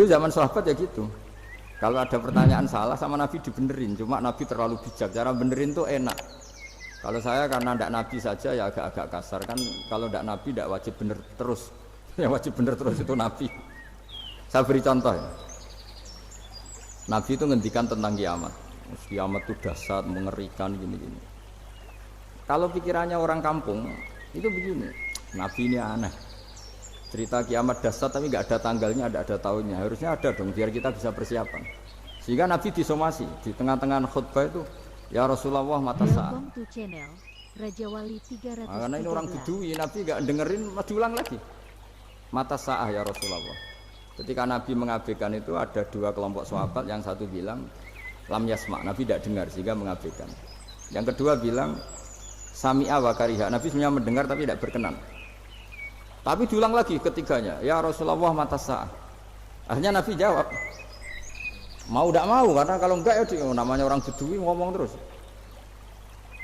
Dulu zaman sahabat ya gitu. Kalau ada pertanyaan salah sama Nabi dibenerin, cuma Nabi terlalu bijak. Cara benerin tuh enak. Kalau saya karena tidak Nabi saja ya agak-agak kasar kan. Kalau tidak Nabi tidak wajib bener terus. Yang wajib bener terus itu Nabi. Saya beri contoh ya. Nabi itu ngendikan tentang kiamat. Kiamat itu dahsyat, mengerikan gini-gini. Kalau pikirannya orang kampung itu begini, Nabi ini aneh. Cerita kiamat dahsyat tapi nggak ada tanggalnya, ada tahunnya. Harusnya ada dong biar kita bisa persiapan. Sehingga Nabi disomasi di tengah-tengah khutbah itu, ya Rasulullah mata saat. Karena ini orang Bedui, Nabi nggak dengerin, diulang lagi. Mata sa'ah ya Rasulullah. Ketika Nabi mengabaikan itu ada dua kelompok sahabat, yang satu bilang lam yasma, Nabi tidak dengar sehingga mengabaikan. Yang kedua bilang sami'a wa kariha, Nabi sebenarnya mendengar tapi tidak berkenan. Tapi diulang lagi ketiganya, ya Rasulullah mata sa'ah. Akhirnya Nabi jawab, mau tidak mau, karena kalau enggak ya namanya orang Bedui ngomong terus.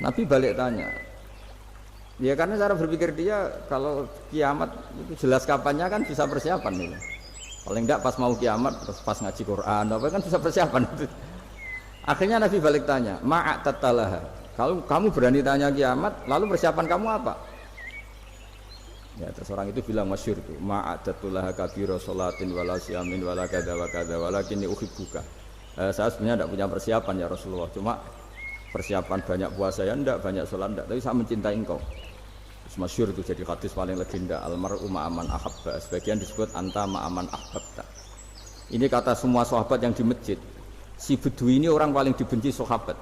Nabi balik tanya, ya karena cara berpikir dia kalau kiamat itu jelas kapannya kan bisa persiapan nih. Paling enggak pas mau kiamat terus pas ngaji Quran apa kan bisa persiapan itu. Akhirnya Nabi balik tanya, ma'atatalaha. Kalau kamu berani tanya kiamat, lalu persiapan kamu apa? Ya terus orang itu bilang masyhur itu, ma'atatulaha kabira sholatin wala siyamin wala kadza wa kadza walakinni uhibbuka. Saya sebenarnya tidak punya persiapan ya Rasulullah, cuma persiapan banyak puasa ya enggak, banyak sholat enggak, tapi saya mencintai engkau. Masyhur itu jadi hadis paling legenda, almar'u ma'aman ahabba, sebagian disebut anta ma'aman ahbabta. Ini kata semua sahabat yang di masjid. Si Bedui ini orang paling dibenci sahabat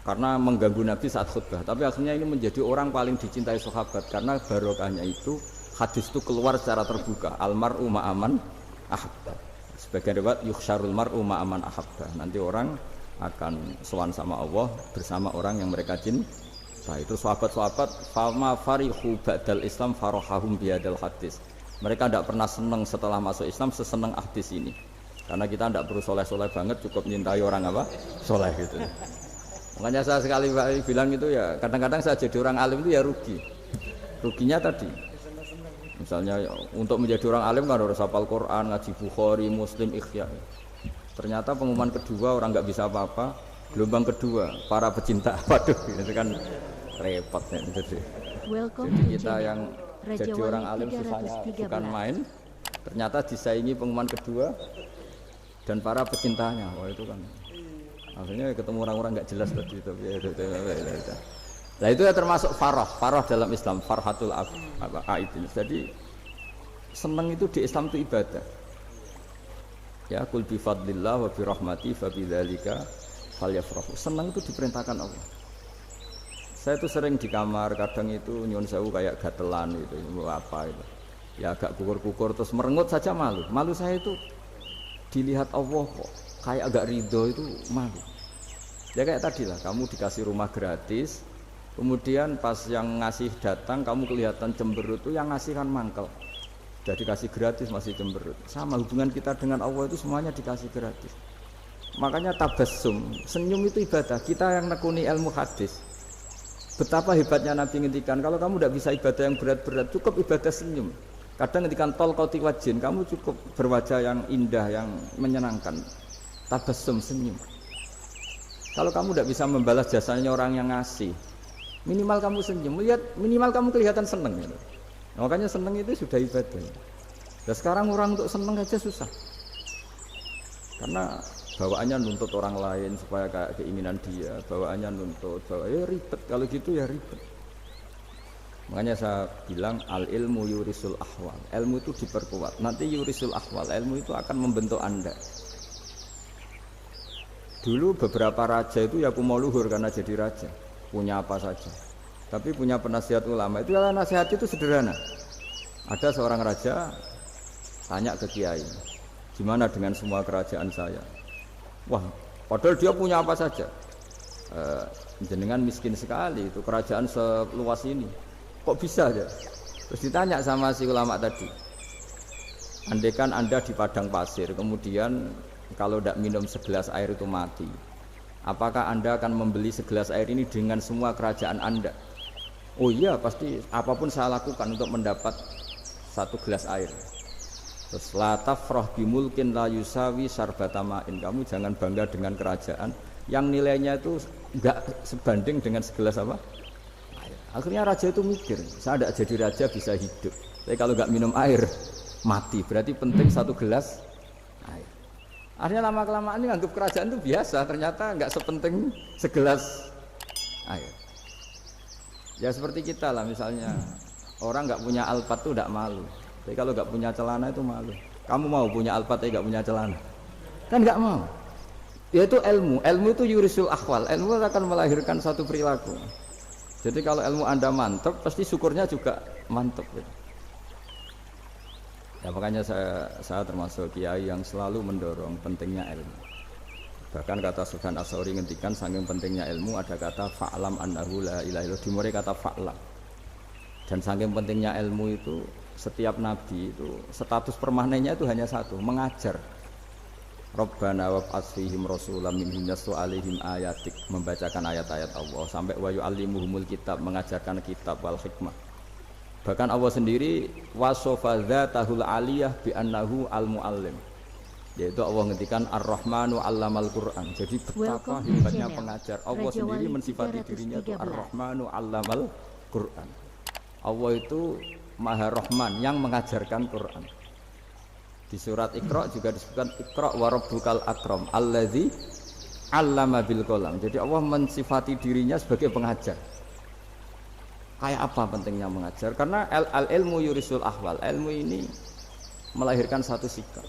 karena mengganggu Nabi saat khutbah, tapi akhirnya ini menjadi orang paling dicintai sahabat karena barokahnya itu hadis itu keluar secara terbuka, almar'u ma'aman ahabba. Sebagian riwayat yukhsyarul mar'u ma'aman ahabba, nanti orang akan sowan sama Allah bersama orang yang mereka cintai. Nah, itu sahabat-sahabat fama farihu ba'dal Islam farahahum biadal hadis. Mereka tidak pernah senang setelah masuk Islam sesenang hadis ini. Karena kita tidak perlu soleh-soleh banget, cukup menyintai orang apa? Soleh gitu. Makanya saya sekali bilang itu ya, kadang-kadang saya jadi orang alim itu ya rugi. Ruginya tadi. Misalnya untuk menjadi orang alim kan harus hafal Quran, ngaji Bukhari, Muslim, Ikhya. Ternyata pengumuman kedua orang nggak bisa apa-apa. Gelombang kedua para pecinta, waduh itu kan repot ya. Jadi kita yang jadi orang alim susahnya bukan main, ternyata disaingi pengumuman kedua dan para pecintanya. Wah itu kan akhirnya ketemu orang-orang nggak jelas tadi itu. Nah itu ya termasuk farah dalam Islam, farhatul aidin. Jadi senang itu di Islam itu ibadah. Ya kul bi fadlillah wa bi rahmati fa bidzalika falyafrahu. Senang itu diperintahkan Allah. Saya itu sering di kamar, kadang itu nyuwun sewu kayak gatelan gitu, apa itu. Ya agak kukur-kukur terus merengut saja malu. Malu saya itu dilihat Allah kok kayak agak ridho itu malu. Ya kayak tadi lah, kamu dikasih rumah gratis, kemudian pas yang ngasih datang kamu kelihatan cemberut, itu yang ngasih kan mangkel. Jadi dikasih gratis masih cemberut. Sama hubungan kita dengan Allah itu semuanya dikasih gratis. Makanya tabassum, senyum itu ibadah. Kita yang nekuni ilmu hadis, betapa hebatnya Nabi ngendikan, kalau kamu tidak bisa ibadah yang berat-berat, cukup ibadah senyum. Kadang ngendikan tol qati wajhin, kamu cukup berwajah yang indah, yang menyenangkan. Tabassum, senyum. Kalau kamu tidak bisa membalas jasanya orang yang ngasih, minimal kamu senyum, lihat minimal kamu kelihatan seneng gitu. Makanya seneng itu sudah ibadah. Dan sekarang orang untuk seneng aja susah, karena bawaannya nuntut orang lain supaya kayak keinginan dia, bawaannya nuntut, ya ribet. Kalau gitu ya ribet. Makanya saya bilang al ilmu yurisul ahwal, ilmu itu diperkuat. Nanti yurisul ahwal, ilmu itu akan membentuk Anda. Dulu beberapa raja itu ya mau luhur karena jadi raja, punya apa saja. Tapi punya penasihat ulama, itu adalah nasihat itu sederhana. Ada seorang raja tanya ke kiai, gimana dengan semua kerajaan saya? Wah, padahal dia punya apa saja. Jenengan miskin sekali, itu kerajaan seluas ini. Kok bisa ya? Terus ditanya sama si ulama tadi. Andaikan Anda di padang pasir, kemudian kalau tidak minum segelas air itu mati. Apakah Anda akan membeli segelas air ini dengan semua kerajaan Anda? Oh iya, pasti apapun saya lakukan untuk mendapat satu gelas air. Terus la tafrah bimulkin la yusawi sarbatamain. Kamu jangan bangga dengan kerajaan yang nilainya itu enggak sebanding dengan segelas apa? Air. Akhirnya raja itu mikir, saya tidak jadi raja bisa hidup. Tapi kalau enggak minum air mati. Berarti penting satu gelas air. Akhirnya lama-kelamaan ini anggap kerajaan itu biasa, ternyata enggak sepenting segelas air. Ya seperti kita lah, misalnya orang enggak punya alpat itu enggak malu. Tapi kalau nggak punya celana itu malu. Kamu mau punya alpat tapi nggak punya celana? Kan nggak mau. Yaitu ilmu. Ilmu itu yurisul akhwal. Ilmu akan melahirkan satu perilaku. Jadi kalau ilmu Anda mantap, pasti syukurnya juga mantap. Ya makanya saya termasuk kiai yang selalu mendorong pentingnya ilmu. Bahkan kata Sufyan Ats-Tsauri ngendikan saking pentingnya ilmu ada kata fa'lam annahu la ilaha illallah. Dimulai kata fa'lam. Dan saking pentingnya ilmu itu setiap nabi itu status permanennya itu hanya satu, mengajar. Rabbana wab'ats fihim rasulam minhum yatlu 'alaihim ayatik, membacakan ayat-ayat Allah sampai wa yu'allimuhumul kitab, mengajarkan kitab wal hikmah. Bahkan Allah sendiri wasofa dzatahul 'aliyah bi annahu al-muallim. Yaitu Allah ngendikan Ar-Rahmanu 'allamal Qur'an. Jadi betapa hebatnya pengajar. Allah sendiri mensifati dirinya itu Ar-Rahmanu 'allamal Qur'an. Allah itu Maha Rahman yang mengajarkan Quran. Di surat Iqra juga disebutkan Iqra wa rabbukal akram alladzi 'allama bil qalam. Jadi Allah mensifati dirinya sebagai pengajar. Kayak apa pentingnya mengajar? Karena al-ilmu yurisul ahwal. Ilmu ini melahirkan satu sikap.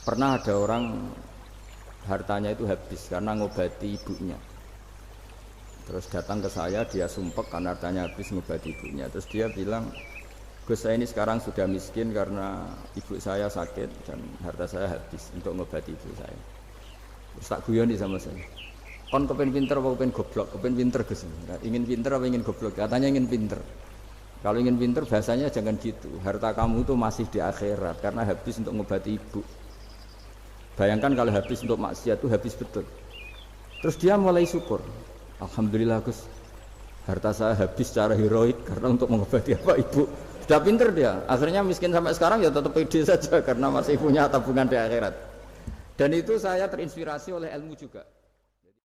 Pernah ada orang hartanya itu habis karena ngobati ibunya. Terus datang ke saya, dia sumpek karena hartanya habis ngobati ibunya. Terus dia bilang, Gus saya ini sekarang sudah miskin karena ibu saya sakit dan harta saya habis untuk ngobati ibu saya. Terus tak guyoni sama saya, kon kepen pinter apa kepen goblok? Kepen pinter Gus. Ingin pinter apa ingin goblok? Katanya ingin pinter. Kalau ingin pinter bahasanya jangan gitu. Harta kamu itu masih di akhirat karena habis untuk ngobati ibu. Bayangkan kalau habis untuk maksiat itu habis betul. Terus dia mulai syukur. Alhamdulillah Gus, harta saya habis secara heroik karena untuk mengobati apa ibu. Sudah pinter dia, akhirnya miskin sampai sekarang ya tetap pede saja karena masih punya tabungan di akhirat. Dan itu saya terinspirasi oleh ilmu juga.